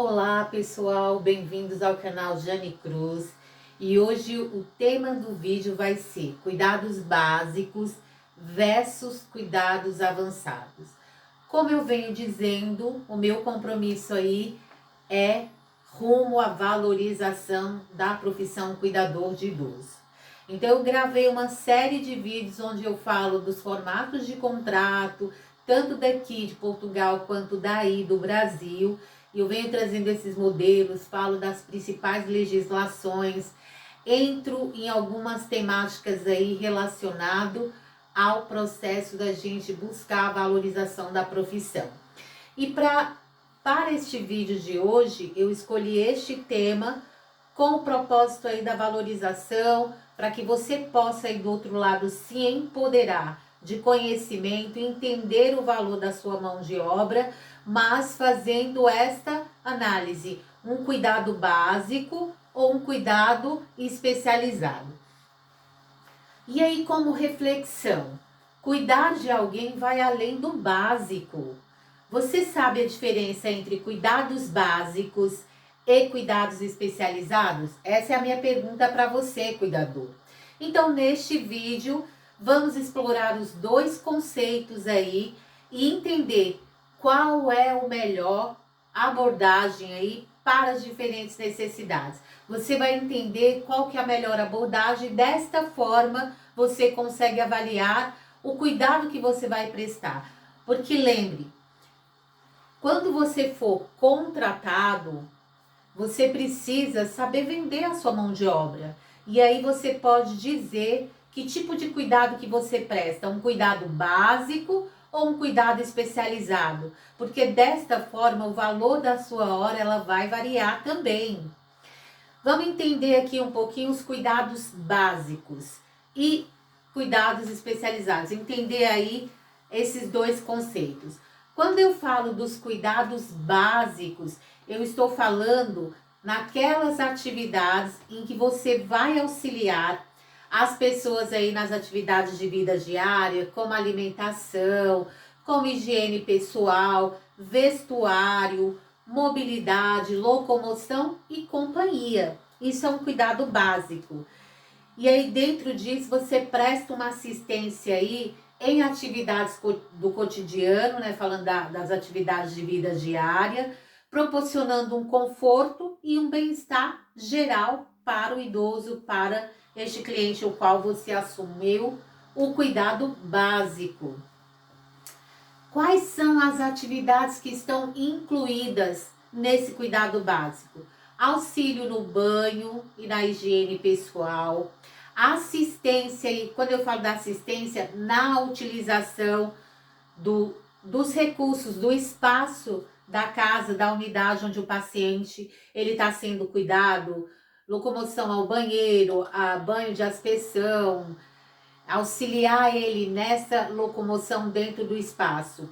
Olá pessoal, bem-vindos ao canal Jane Cruz e hoje o tema do vídeo vai ser cuidados básicos versus cuidados avançados. Como eu venho dizendo, o meu compromisso aí é rumo à valorização da profissão cuidador de idoso. Então eu gravei uma série de vídeos onde eu falo dos formatos de contrato, tanto daqui de Portugal quanto daí do Brasil. E eu venho trazendo esses modelos, falo das principais legislações, entro em algumas temáticas aí relacionado ao processo da gente buscar a valorização da profissão. E para este vídeo de hoje, eu escolhi este tema com o propósito aí da valorização, para que você possa aí do outro lado se empoderar de conhecimento, entender o valor da sua mão de obra, mas fazendo esta análise, um cuidado básico ou um cuidado especializado. E aí, como reflexão, cuidar de alguém vai além do básico. Você sabe a diferença entre cuidados básicos e cuidados especializados? Essa é a minha pergunta para você, cuidador. Então, neste vídeo, vamos explorar os dois conceitos aí e entender qual é o melhor abordagem aí para as diferentes necessidades. Você vai entender qual que é a melhor abordagem, desta forma você consegue avaliar o cuidado que você vai prestar. Porque lembre, quando você for contratado, você precisa saber vender a sua mão de obra. E aí você pode dizer que tipo de cuidado que você presta, um cuidado básico ou um cuidado especializado, porque desta forma o valor da sua hora ela vai variar também. Vamos entender aqui um pouquinho os cuidados básicos e cuidados especializados, entender aí esses dois conceitos. Quando eu falo dos cuidados básicos, eu estou falando naquelas atividades em que você vai auxiliar as pessoas aí nas atividades de vida diária, como alimentação, como higiene pessoal, vestuário, mobilidade, locomoção e companhia. Isso é um cuidado básico. E aí dentro disso você presta uma assistência aí em atividades do cotidiano, né, falando das atividades de vida diária, proporcionando um conforto e um bem-estar geral para o idoso, para este cliente o qual você assumiu o cuidado básico. Quais são as atividades que estão incluídas nesse cuidado básico? Auxílio no banho e na higiene pessoal, assistência, e quando eu falo da assistência, na utilização dos recursos, do espaço da casa, da unidade onde o paciente ele está sendo cuidado, locomoção ao banheiro, a banho de aspersão, auxiliar ele nessa locomoção dentro do espaço,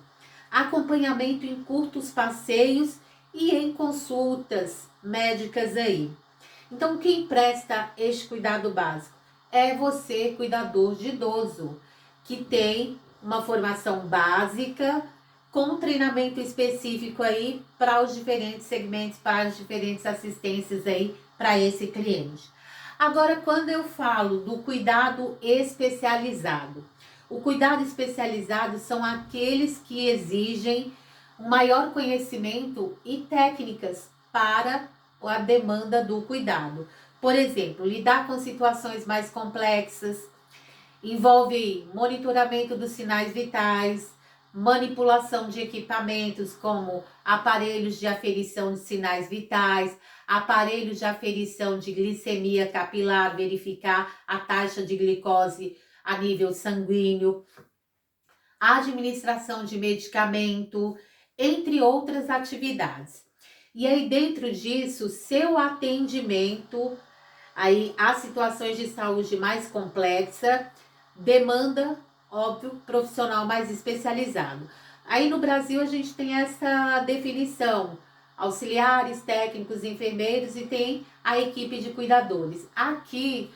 acompanhamento em curtos passeios e em consultas médicas aí. Então, quem presta este cuidado básico é você, cuidador de idoso, que tem uma formação básica com treinamento específico aí para os diferentes segmentos, para as diferentes assistências aí para esse cliente. Agora, quando eu falo do cuidado especializado, o cuidado especializado são aqueles que exigem um maior conhecimento e técnicas para a demanda do cuidado. Por exemplo, lidar com situações mais complexas, envolve monitoramento dos sinais vitais, manipulação de equipamentos como aparelhos de aferição de sinais vitais, aparelhos de aferição de glicemia capilar, verificar a taxa de glicose a nível sanguíneo, administração de medicamento, entre outras atividades. E aí dentro disso, seu atendimento aí a situações de saúde mais complexa demanda, óbvio, profissional mais especializado. Aí no Brasil a gente tem essa definição, auxiliares, técnicos, enfermeiros e tem a equipe de cuidadores. Aqui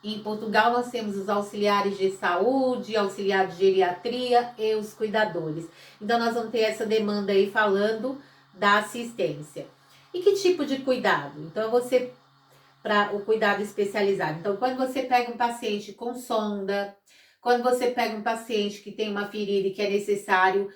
em Portugal nós temos os auxiliares de saúde, auxiliares de geriatria e os cuidadores. Então nós vamos ter essa demanda aí falando da assistência. E que tipo de cuidado? Então, você, para o cuidado especializado. Então, quando você pega um paciente com sonda, quando você pega um paciente que tem uma ferida e que é necessário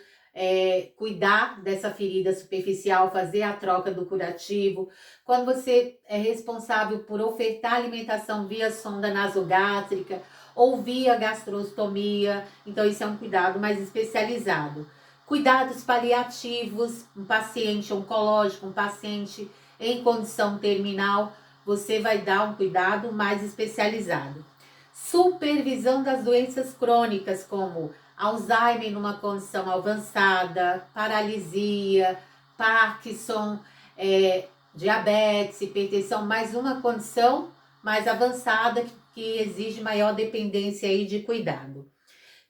cuidar dessa ferida superficial, fazer a troca do curativo, quando você é responsável por ofertar alimentação via sonda nasogástrica ou via gastrostomia, então isso é um cuidado mais especializado. Cuidados paliativos, um paciente oncológico, um paciente em condição terminal, você vai dar um cuidado mais especializado. Supervisão das doenças crônicas, como Alzheimer numa condição avançada, paralisia, Parkinson, diabetes, hipertensão, mais uma condição mais avançada que exige maior dependência aí de cuidado.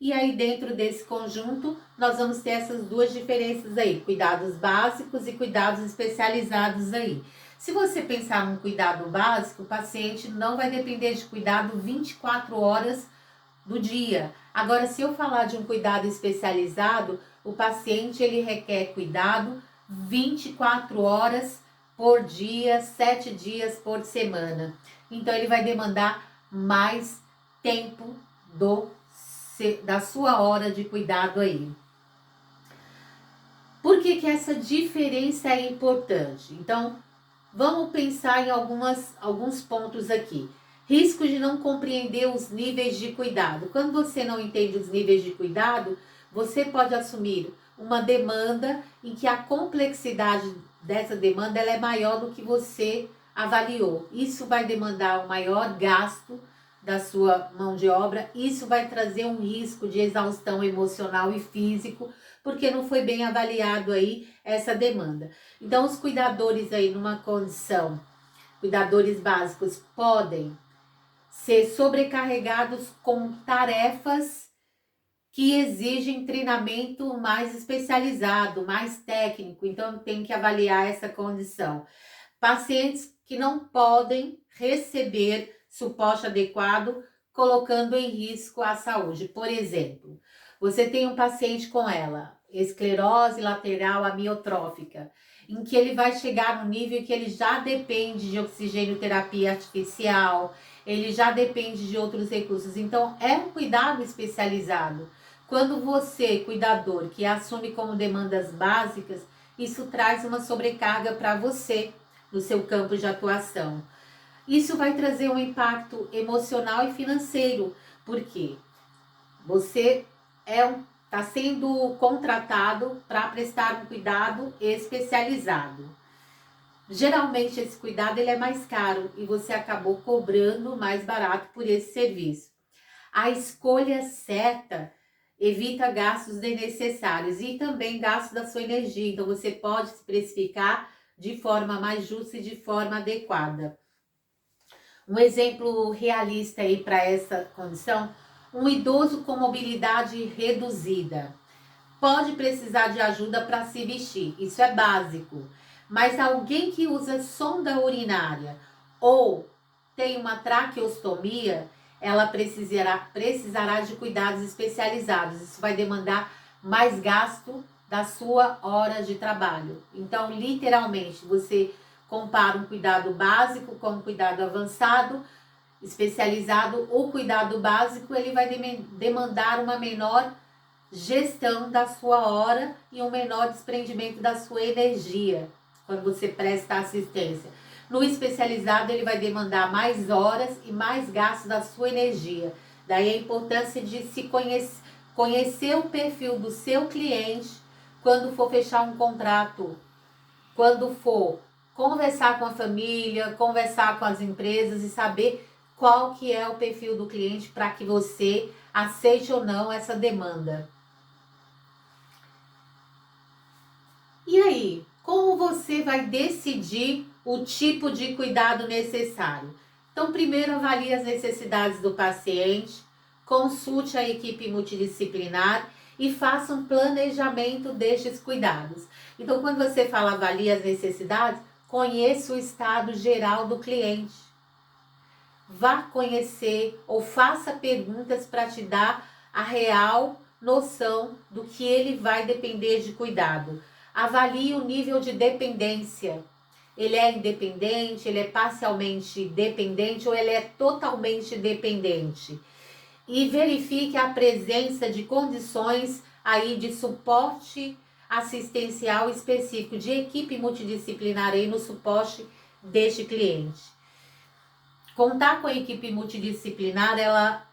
E aí, dentro desse conjunto, nós vamos ter essas duas diferenças aí, cuidados básicos e cuidados especializados aí. Se você pensar num cuidado básico, o paciente não vai depender de cuidado 24 horas do dia. Agora, se eu falar de um cuidado especializado, o paciente ele requer cuidado 24 horas por dia, 7 dias por semana. Então, ele vai demandar mais tempo da sua hora de cuidado aí. Por que essa diferença é importante? Então, vamos pensar em alguns pontos aqui. Risco de não compreender os níveis de cuidado. Quando você não entende os níveis de cuidado, você pode assumir uma demanda em que a complexidade dessa demanda ela é maior do que você avaliou. Isso vai demandar um maior gasto da sua mão de obra, isso vai trazer um risco de exaustão emocional e físico, porque não foi bem avaliado aí essa demanda. Então, os cuidadores aí numa condição, cuidadores básicos, podem ser sobrecarregados com tarefas que exigem treinamento mais especializado, mais técnico, então tem que avaliar essa condição. Pacientes que não podem receber suporte adequado, colocando em risco a saúde. Por exemplo, você tem um paciente com esclerose lateral amiotrófica, em que ele vai chegar no nível que ele já depende de oxigênio-terapia artificial, ele já depende de outros recursos. Então, é um cuidado especializado. Quando você, cuidador, que assume como demandas básicas, isso traz uma sobrecarga para você no seu campo de atuação. Isso vai trazer um impacto emocional e financeiro, porque você está sendo contratado para prestar um cuidado especializado. Geralmente esse cuidado ele é mais caro e você acabou cobrando mais barato por esse serviço. A escolha certa evita gastos desnecessários e também gastos da sua energia. Então você pode se precificar de forma mais justa e de forma adequada. Um exemplo realista aí para essa condição, um idoso com mobilidade reduzida. Pode precisar de ajuda para se vestir, isso é básico. Mas alguém que usa sonda urinária ou tem uma traqueostomia, ela precisará de cuidados especializados. Isso vai demandar mais gasto da sua hora de trabalho. Então, literalmente, você compara um cuidado básico com um cuidado avançado, especializado. O cuidado básico ele vai demandar uma menor gestão da sua hora e um menor desprendimento da sua energia quando você presta assistência. No especializado ele vai demandar mais horas e mais gasto da sua energia. Daí a importância de se conhecer o perfil do seu cliente quando for fechar um contrato, quando for conversar com a família, conversar com as empresas e saber qual que é o perfil do cliente para que você aceite ou não essa demanda. E aí, como você vai decidir o tipo de cuidado necessário? Então, primeiro avalie as necessidades do paciente, consulte a equipe multidisciplinar e faça um planejamento destes cuidados. Então, quando você fala avalie as necessidades, conheça o estado geral do cliente. Vá conhecer ou faça perguntas para te dar a real noção do que ele vai depender de cuidado. Avalie o nível de dependência. ele é independente, ele é parcialmente dependente ou ele é totalmente dependente. E verifique a presença de condições aí de suporte assistencial específico, de equipe multidisciplinar aí no suporte deste cliente. Contar com a equipe multidisciplinar, ela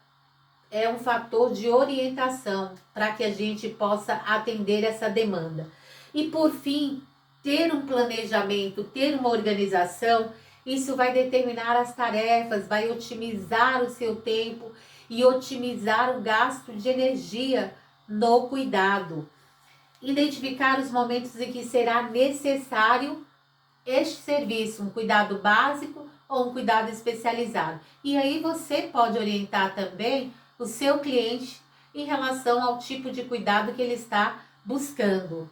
é um fator de orientação para que a gente possa atender essa demanda. E por fim, ter um planejamento, ter uma organização, isso vai determinar as tarefas, vai otimizar o seu tempo e otimizar o gasto de energia no cuidado. Identificar os momentos em que será necessário este serviço, um cuidado básico ou um cuidado especializado. E aí você pode orientar também o seu cliente em relação ao tipo de cuidado que ele está buscando.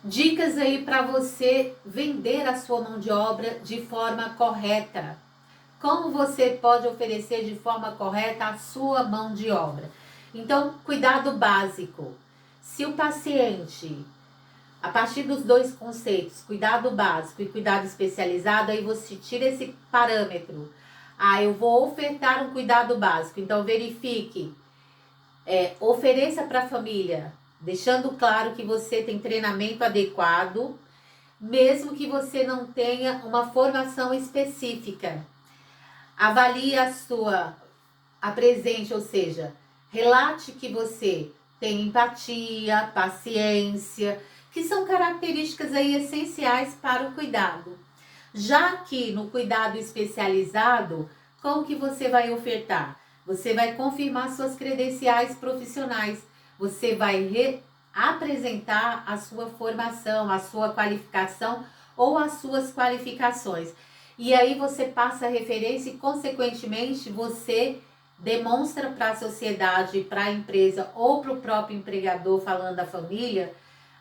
Dicas aí para você vender a sua mão de obra de forma correta. Como você pode oferecer de forma correta a sua mão de obra? Então, cuidado básico. Se o paciente, a partir dos dois conceitos, cuidado básico e cuidado especializado, aí você tira esse parâmetro. Eu vou ofertar um cuidado básico, então verifique, ofereça para a família, deixando claro que você tem treinamento adequado, mesmo que você não tenha uma formação específica. Avalie apresente, ou seja, relate que você tem empatia, paciência, que são características aí essenciais para o cuidado. Já que no cuidado especializado, como que você vai ofertar? Você vai confirmar suas credenciais profissionais, você vai apresentar a sua formação, a sua qualificação ou as suas qualificações. E aí você passa a referência e, consequentemente, você demonstra para a sociedade, para a empresa ou para o próprio empregador, falando da família,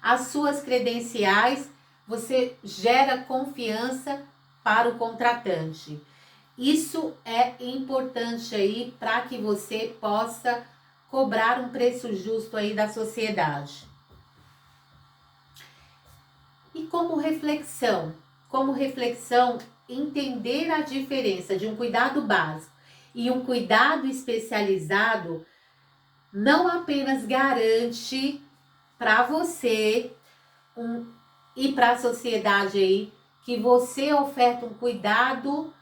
as suas credenciais, você gera confiança para o contratante. Isso é importante aí para que você possa cobrar um preço justo aí da sociedade. E como reflexão, entender a diferença de um cuidado básico e um cuidado especializado não apenas garante para você e para a sociedade aí que você oferta um cuidado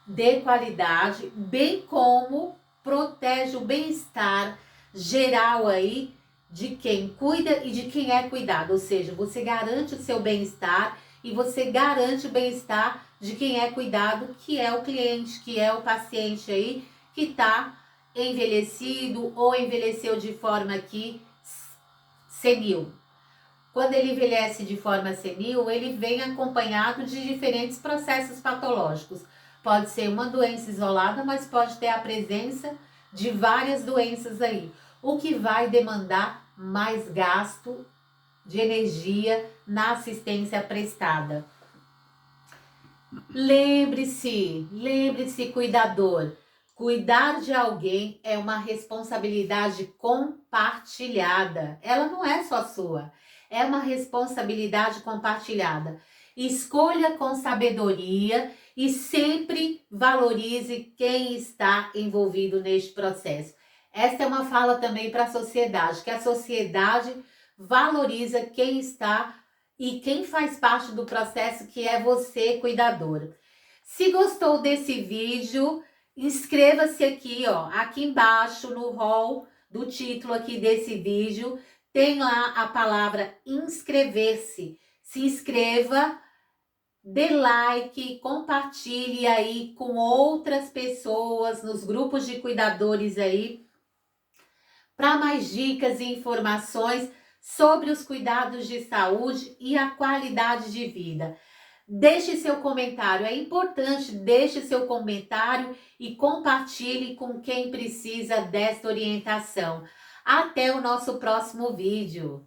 de qualidade, bem como protege o bem-estar geral aí de quem cuida e de quem é cuidado. Ou seja, você garante o seu bem-estar e você garante o bem-estar de quem é cuidado, que é o cliente, que é o paciente aí, que está envelhecido ou envelheceu de forma aqui senil. Quando ele envelhece de forma senil, ele vem acompanhado de diferentes processos patológicos. Pode ser uma doença isolada, mas pode ter a presença de várias doenças aí, o que vai demandar mais gasto de energia na assistência prestada. Lembre-se, cuidador, cuidar de alguém é uma responsabilidade compartilhada. Ela não é só sua, é uma responsabilidade compartilhada. Escolha com sabedoria e sempre valorize quem está envolvido neste processo. Esta é uma fala também para a sociedade, que a sociedade valoriza quem está e quem faz parte do processo, que é você, cuidador. Se gostou desse vídeo, inscreva-se aqui, ó, aqui embaixo no hall do título aqui desse vídeo, tem lá a palavra inscrever-se. Se inscreva, dê like, compartilhe aí com outras pessoas nos grupos de cuidadores aí, para mais dicas e informações sobre os cuidados de saúde e a qualidade de vida. Deixe seu comentário, é importante, deixe seu comentário e compartilhe com quem precisa desta orientação. Até o nosso próximo vídeo.